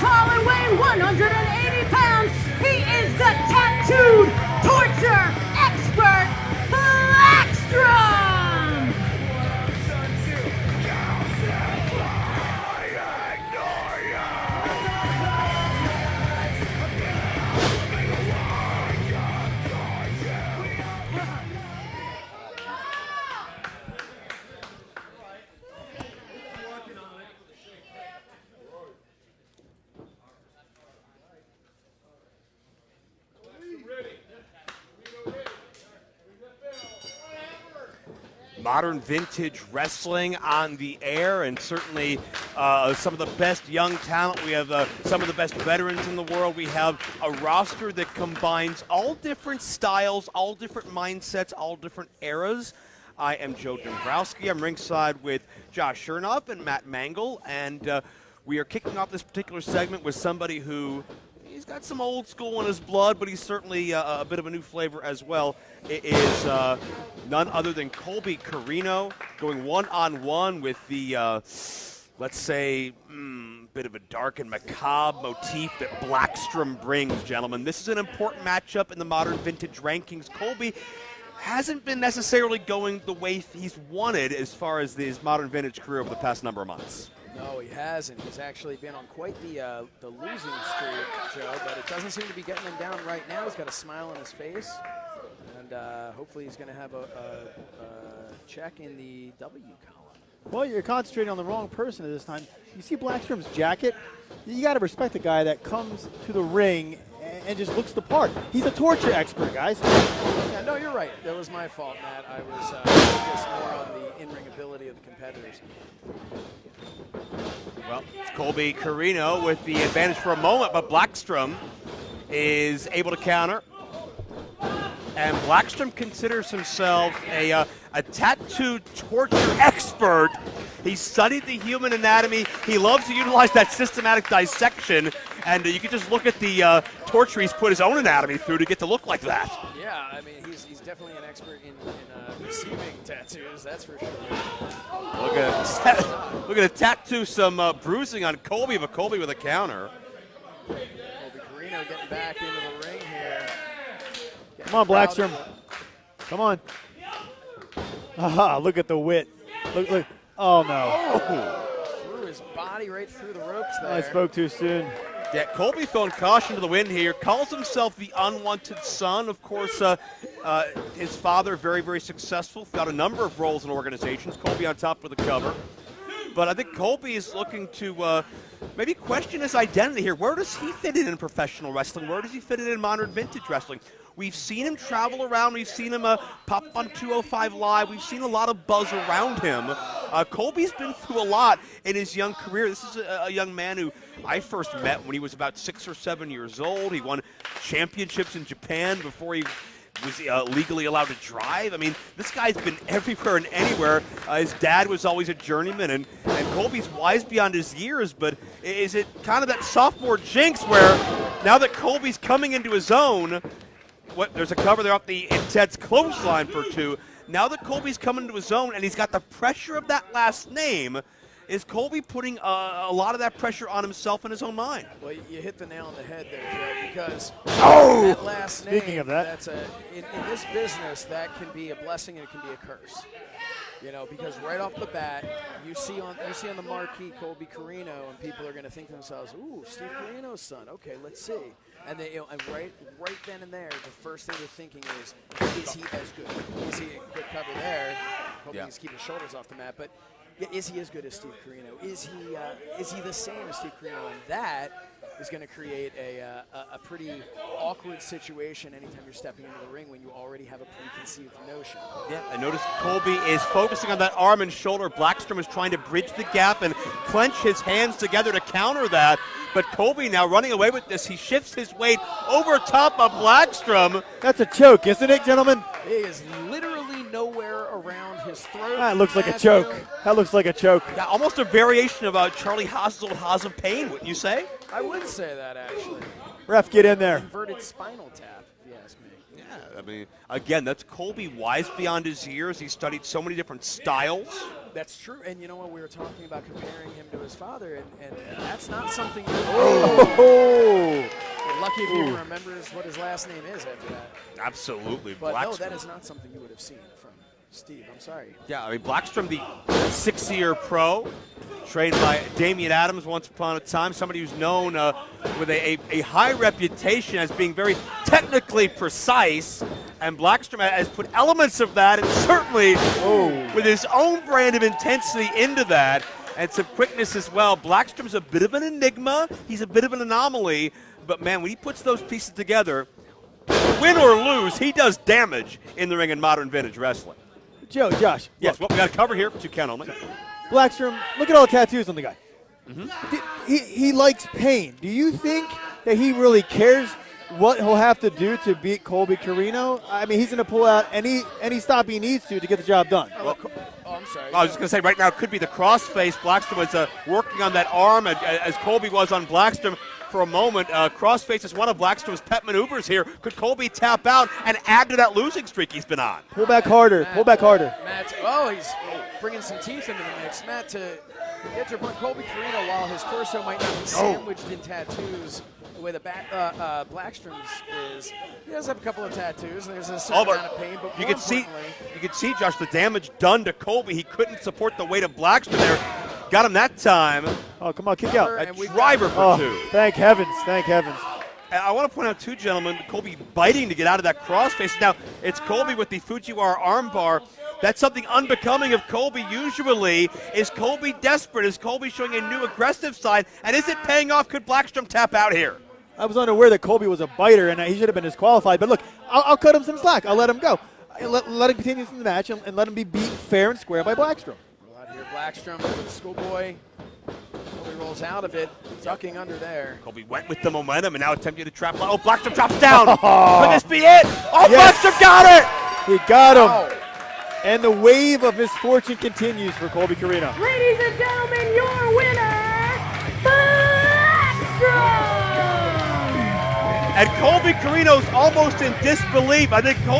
tall and weigh 180 pounds. He is the tattooed torture expert, Blaxstrom! Modern vintage wrestling on the air, and certainly some of the best young talent. We have some of the best veterans in the world. We have a roster that combines all different styles, all different mindsets, all different eras. I am Joe Dombrowski. I'm ringside with Josh Chernoff and Matt Mangle, and we are kicking off this particular segment with somebody who he's got some old school in his blood, but he's certainly a bit of a new flavor as well. It is none other than Colby Corino going one-on-one with the, let's say, bit of a dark and macabre motif that Blaxstrom brings, gentlemen. This is an important matchup in the modern vintage rankings. Colby hasn't been necessarily going the way he's wanted as far as his modern vintage career over the past number of months. No, he hasn't. He's actually been on quite the losing streak, Joe, but it doesn't seem to be getting him down right now. He's got a smile on his face, and hopefully he's going to have a check in the W column. Well, you're concentrating on the wrong person at this time. You see Blackstrom's jacket? You got to respect a guy that comes to the ring and just looks the part. He's a torture expert, guys. Yeah, no, you're right. That was my fault, Matt. I was focused more on the in-ring ability of the competitors. Well, it's Colby Corino with the advantage for a moment, but Blaxstrom is able to counter. And Blaxstrom considers himself a tattooed torture expert. He studied the human anatomy. He loves to utilize that systematic dissection. And you can just look at the torture he's put his own anatomy through to get to look like that. Yeah, I mean, he's definitely an expert in receiving tattoos, that's for sure. Look at a tattoo some bruising on Colby, but Colby with a counter. Colby Corino getting back into the ring here. Come on, Blackstrom. Come on. Aha, look at the wit. Look. Oh, no. Oh. Threw his body right through the ropes there. I spoke too soon. Yeah, Colby throwing caution to the wind here. Calls himself the unwanted son. Of course, his father, very, very successful. Got a number of roles in organizations. Colby on top of the cover. But I think Colby is looking to maybe question his identity here. Where does he fit in professional wrestling? Where does he fit in modern vintage wrestling? We've seen him travel around. We've seen him pop up on 205 Live. We've seen a lot of buzz around him. Colby's been through a lot in his young career. This is a young man who I first met when he was about 6 or 7 years old. He won championships in Japan before he was legally allowed to drive. I mean, this guy's been everywhere and anywhere. His dad was always a journeyman, and Colby's wise beyond his years, but is it kind of that sophomore jinx where now that Colby's coming into his own, there's a cover there off the intense clothesline for 2. Now that Colby's coming to his own and he's got the pressure of that last name, is Colby putting a lot of that pressure on himself in his own mind? Well, you hit the nail on the head there, Joe, because that last name, Speaking of that, in this business, that can be a blessing and it can be a curse. You know, because right off the bat, you see on the marquee Colby Corino, and people are going to think to themselves, "Ooh, Steve Corino's son. Okay, let's see." And they, and right then and there, the first thing they're thinking is he as good? Is he a good cover there? Hoping he's keeping his shoulders off the mat, but is he as good as Steve Corino? Is he the same as Steve Corino? And that is going to create a pretty awkward situation anytime you're stepping into the ring when you already have a preconceived notion. Yeah, I noticed Colby is focusing on that arm and shoulder. Blackstrom is trying to bridge the gap and clench his hands together to counter that. But Colby now running away with this. He shifts his weight over top of Blackstrom. That's a choke, isn't it, gentlemen? He is literally nowhere around his throat. That looks like a choke. That looks like a choke. Yeah, almost a variation of Charlie Haas's old Haas of Pain, wouldn't you say? I would say that, actually. Ref, get in there. Inverted spinal tap, if you ask me. I mean, again, that's Colby wise beyond his years. He studied so many different styles. That's true. And you know what? We were talking about comparing him to his father, and that's not something Oh! you're lucky if he even remembers what his last name is after that. Absolutely. But no, Blaxstrom. that is not something you would have seen from Steve. I'm sorry. Yeah, I mean, Blaxstrom, the 6-year pro, trained by Damian Adams once upon a time, somebody who's known with a high reputation as being very technically precise, and Blaxstrom has put elements of that, and certainly with his own brand of intensity into that, and some quickness as well. Blackstrom's a bit of an enigma. He's a bit of an anomaly, but man, when he puts those pieces together, win or lose, he does damage in the ring in modern vintage wrestling. Josh. Yes, what we got to cover here, 2 count only. Blackstrom, look at all the tattoos on the guy. He likes pain. Do you think that he really cares what he'll have to do to beat Colby Corino? I mean, he's going to pull out any stop he needs to get the job done. Oh, I'm sorry. I was just going to say, right now it could be the crossface. Blackstrom was working on that arm as Colby was on Blackstrom for a moment. Crossface is one of Blackstrom's pet maneuvers here. Could Colby tap out and add to that losing streak he's been on? Pull back harder. Pull back harder. Matt, he's bringing some teeth into the mix. Matt, to get your point, Colby Corino, while his torso might not be sandwiched in tattoos the way the Blackstrom's is, he does have a couple of tattoos. There's a certain amount of pain, but you could see, Josh, the damage done to Colby. He couldn't support the weight of Blackstrom there. Got him that time. Oh, come on, kick out. A driver for 2. Thank heavens. Thank heavens. And I want to point out, too, gentlemen, Colby biting to get out of that crossface. Now, it's Colby with the Fujiwara armbar. That's something unbecoming of Colby usually. Is Colby desperate? Is Colby showing a new aggressive side? And is it paying off? Could Blackstrom tap out here? I was unaware that Colby was a biter, and he should have been disqualified. But look, I'll cut him some slack. I'll let him go. Let him continue in the match and let him be beaten fair and square by Blackstrom. Well, out here, Blackstrom with the schoolboy. Colby rolls out of it, ducking under there. Colby went with the momentum and now attempting to trap. Oh, Blackstrom drops down. Could this be it? Oh, yes. Blackstrom got it. He got him. And the wave of misfortune continues for Colby Corino. Ladies and gentlemen, your winner, Blaxstrom! And Colby Corino's almost in disbelief. I think Colby